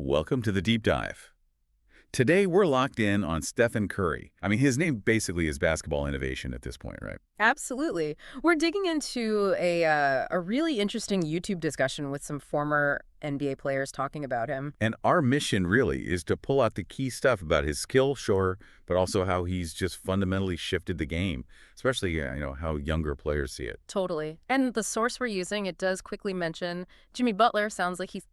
Welcome to the Deep Dive. Today, we're locked in on Stephen Curry. I mean, his name basically is basketball innovation at this point, right? Absolutely. We're digging into a really interesting YouTube discussion with some former NBA players talking about him. And our mission really is to pull out the key stuff about his skill, sure, but also how he's just fundamentally shifted the game, especially, how younger players see it. Totally. And the source we're using, it does quickly mention Jimmy Butler. Sounds like he's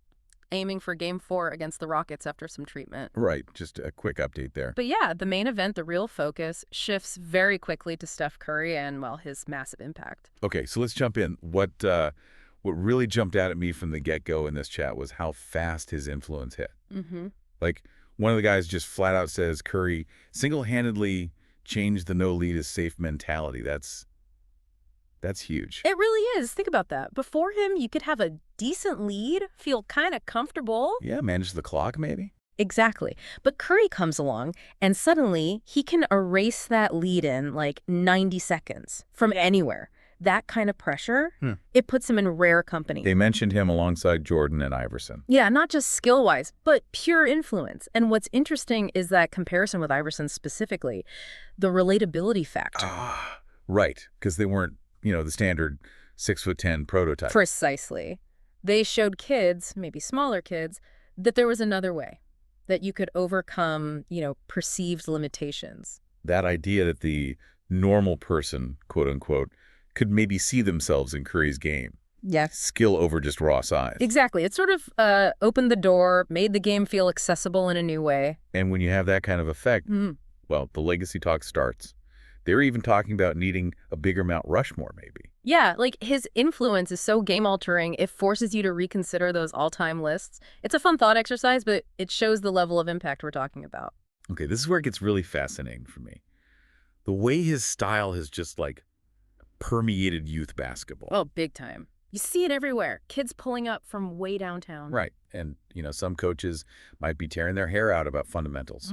aiming for Game 4 against the Rockets after some treatment. Right, just a quick update there. But yeah, the main event, the real focus, shifts very quickly to Steph Curry and, well, his massive impact. Okay, so let's jump in. What really jumped out at me from the get-go in this chat was how fast his influence hit. Mm-hmm. Like, one of the guys just flat out says Curry single-handedly changed the no lead is safe mentality. That's huge. It really is. Think about that. Before him, you could have a decent lead, feel kind of comfortable. Yeah, manage the clock maybe. Exactly. But Curry comes along, and suddenly he can erase that lead in like 90 seconds from anywhere. That kind of pressure, it puts him in rare company. They mentioned him alongside Jordan and Iverson. Yeah, not just skill-wise, but pure influence. And what's interesting is that comparison with Iverson specifically, the relatability factor. Right, because they weren't, the standard 6'10" prototype. Precisely. They showed kids, maybe smaller kids, that there was another way, that you could overcome, perceived limitations. That idea that the normal person, quote unquote, could maybe see themselves in Curry's game. Yes. Skill over just raw size. Exactly. It sort of opened the door, made the game feel accessible in a new way. And when you have that kind of effect, well, the legacy talk starts. They're even talking about needing a bigger Mount Rushmore, maybe. Yeah, like his influence is so game-altering, it forces you to reconsider those all-time lists. It's a fun thought exercise, but it shows the level of impact we're talking about. Okay, this is where it gets really fascinating for me. The way his style has just, permeated youth basketball. Oh, big time. You see it everywhere. Kids pulling up from way downtown. Right. And, some coaches might be tearing their hair out about fundamentals.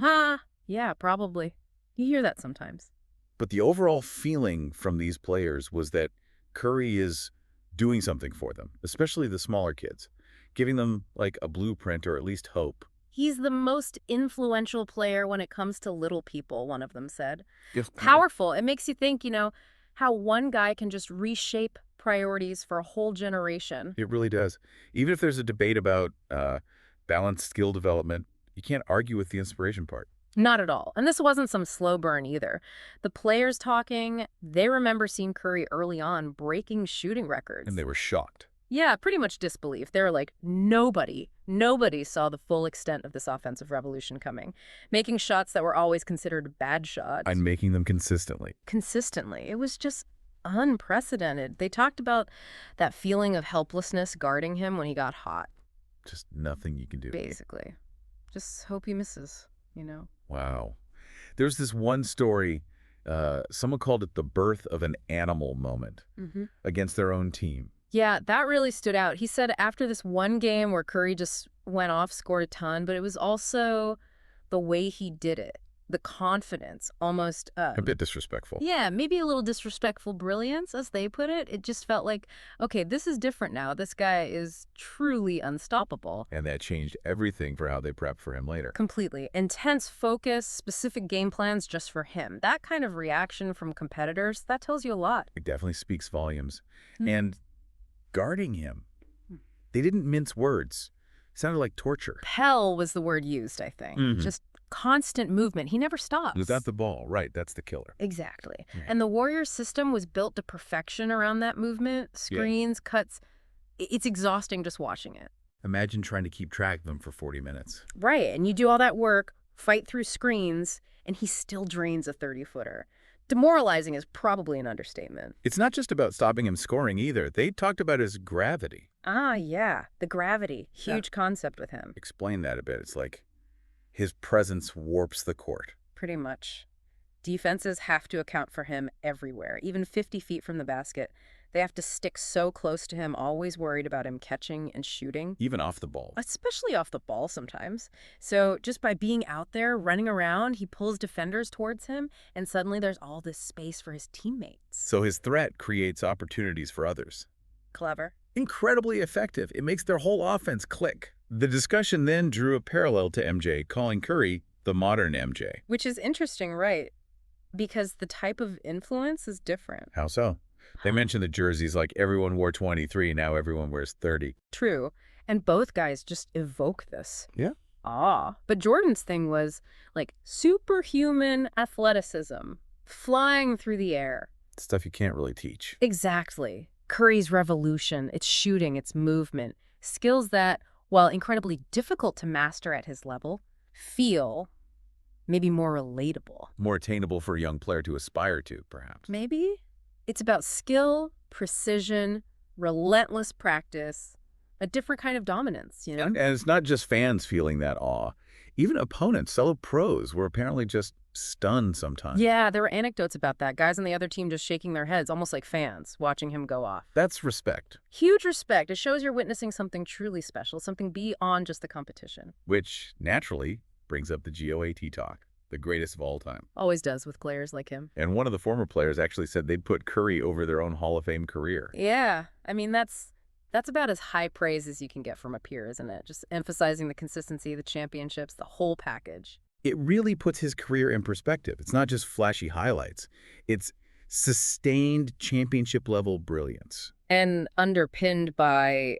Yeah, probably. You hear that sometimes. But the overall feeling from these players was that Curry is doing something for them, especially the smaller kids, giving them a blueprint or at least hope. He's the most influential player when it comes to little people, one of them said. Yes. Powerful. It makes you think, how one guy can just reshape priorities for a whole generation. It really does. Even if there's a debate about balanced skill development, you can't argue with the inspiration part. Not at all. And this wasn't some slow burn either. The players talking, they remember seeing Curry early on breaking shooting records. And they were shocked. Yeah, pretty much disbelief. They were like, nobody saw the full extent of this offensive revolution coming. Making shots that were always considered bad shots. And making them consistently. Consistently. It was just unprecedented. They talked about that feeling of helplessness guarding him when he got hot. Just nothing you can do. Basically. Just hope he misses, Wow. There's this one story, someone called it the birth of an animal moment against their own team. Yeah, that really stood out. He said after this one game where Curry just went off, scored a ton, but it was also the way he did it. The confidence, almost... a bit disrespectful. Yeah, maybe a little disrespectful brilliance, as they put it. It just felt like, okay, this is different now. This guy is truly unstoppable. And that changed everything for how they prepped for him later. Completely. Intense focus, specific game plans just for him. That kind of reaction from competitors, that tells you a lot. It definitely speaks volumes. And guarding him, they didn't mince words. It sounded like torture. Hell was the word used, I think. Just constant movement. He never stops. Without the ball, right, that's the killer. Exactly. And the Warriors system was built to perfection around that movement. Screens, cuts. It's exhausting just watching it. Imagine trying to keep track of them for 40 minutes. Right, and you do all that work, fight through screens, and he still drains a 30-footer. Demoralizing is probably an understatement. It's not just about stopping him scoring either. They talked about his gravity. Yeah, the gravity. Huge concept with him. Explain that a bit. It's like his presence warps the court. Pretty much. Defenses have to account for him everywhere, even 50 feet from the basket. They have to stick so close to him, always worried about him catching and shooting. Even off the ball. Especially off the ball sometimes. So just by being out there, running around, he pulls defenders towards him, and suddenly there's all this space for his teammates. So his threat creates opportunities for others. Clever. Incredibly effective. It makes their whole offense click. The discussion then drew a parallel to MJ, calling Curry the modern MJ. Which is interesting, right? Because the type of influence is different. How so? They mentioned the jerseys like everyone wore 23, now everyone wears 30. True. And both guys just evoke this. Yeah. But Jordan's thing was like superhuman athleticism, flying through the air. Stuff you can't really teach. Exactly. Curry's revolution, its shooting, its movement, skills that, while incredibly difficult to master at his level, feel maybe more relatable. More attainable for a young player to aspire to, perhaps. Maybe? It's about skill, precision, relentless practice, a different kind of dominance, you know? And it's not just fans feeling that awe. Even opponents, fellow pros, were apparently just stunned sometimes. Yeah, there were anecdotes about that. Guys on the other team just shaking their heads, almost like fans, watching him go off. That's respect. Huge respect. It shows you're witnessing something truly special, something beyond just the competition. Which, naturally, brings up the GOAT talk, the greatest of all time. Always does with players like him. And one of the former players actually said they'd put Curry over their own Hall of Fame career. Yeah, I mean, that's about as high praise as you can get from a peer, isn't it? Just emphasizing the consistency, the championships, the whole package. It really puts his career in perspective. It's not just flashy highlights. It's sustained championship-level brilliance. And underpinned by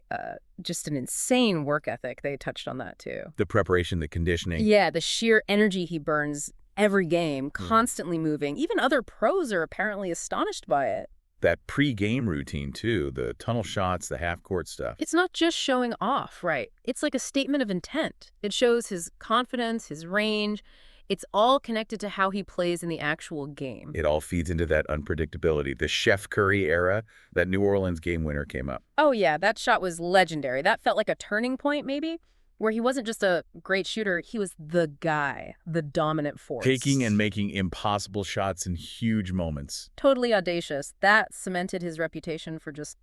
just an insane work ethic. They touched on that, too. The preparation, the conditioning. Yeah, the sheer energy he burns every game, constantly moving. Even other pros are apparently astonished by it. That pre-game routine, too, the tunnel shots, the half-court stuff. It's not just showing off, right? It's like a statement of intent. It shows his confidence, his range. It's all connected to how he plays in the actual game. It all feeds into that unpredictability. The Chef Curry era, that New Orleans game winner came up. Oh, yeah, that shot was legendary. That felt like a turning point, maybe, where he wasn't just a great shooter. He was the guy, the dominant force. Taking and making impossible shots in huge moments. Totally audacious. That cemented his reputation for just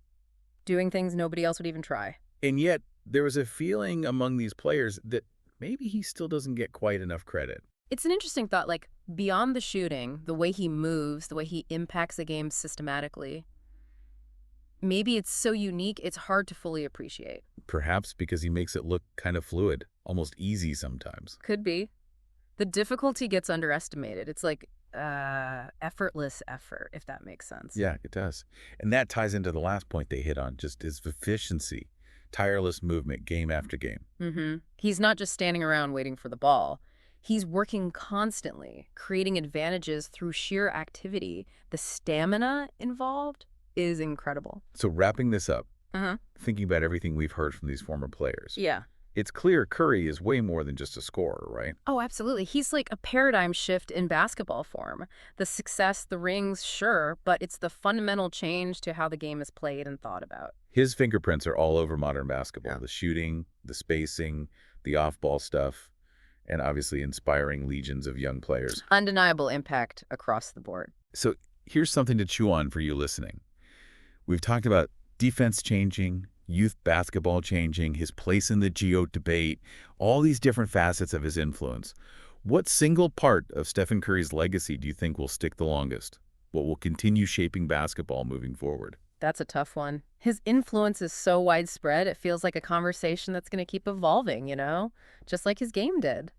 doing things nobody else would even try. And yet, there was a feeling among these players that maybe he still doesn't get quite enough credit. It's an interesting thought, like, beyond the shooting, the way he moves, the way he impacts the game systematically, maybe it's so unique, it's hard to fully appreciate. Perhaps because he makes it look kind of fluid, almost easy sometimes. Could be. The difficulty gets underestimated. It's like effortless effort, if that makes sense. Yeah, it does. And that ties into the last point they hit on, just his efficiency, tireless movement, game after game. He's not just standing around waiting for the ball. He's working constantly, creating advantages through sheer activity. The stamina involved is incredible. So wrapping this up, thinking about everything we've heard from these former players, Yeah. it's clear Curry is way more than just a scorer, right? Oh, absolutely. He's like a paradigm shift in basketball form. The success, the rings, sure, but it's the fundamental change to how the game is played and thought about. His fingerprints are all over modern basketball. Yeah. The shooting, the spacing, the off-ball stuff, and obviously inspiring legions of young players. Undeniable impact across the board. So here's something to chew on for you listening. We've talked about defense changing, youth basketball changing, his place in the GOAT debate, all these different facets of his influence. What single part of Stephen Curry's legacy do you think will stick the longest? What will continue shaping basketball moving forward? That's a tough one. His influence is so widespread, it feels like a conversation that's going to keep evolving, you know? Just like his game did.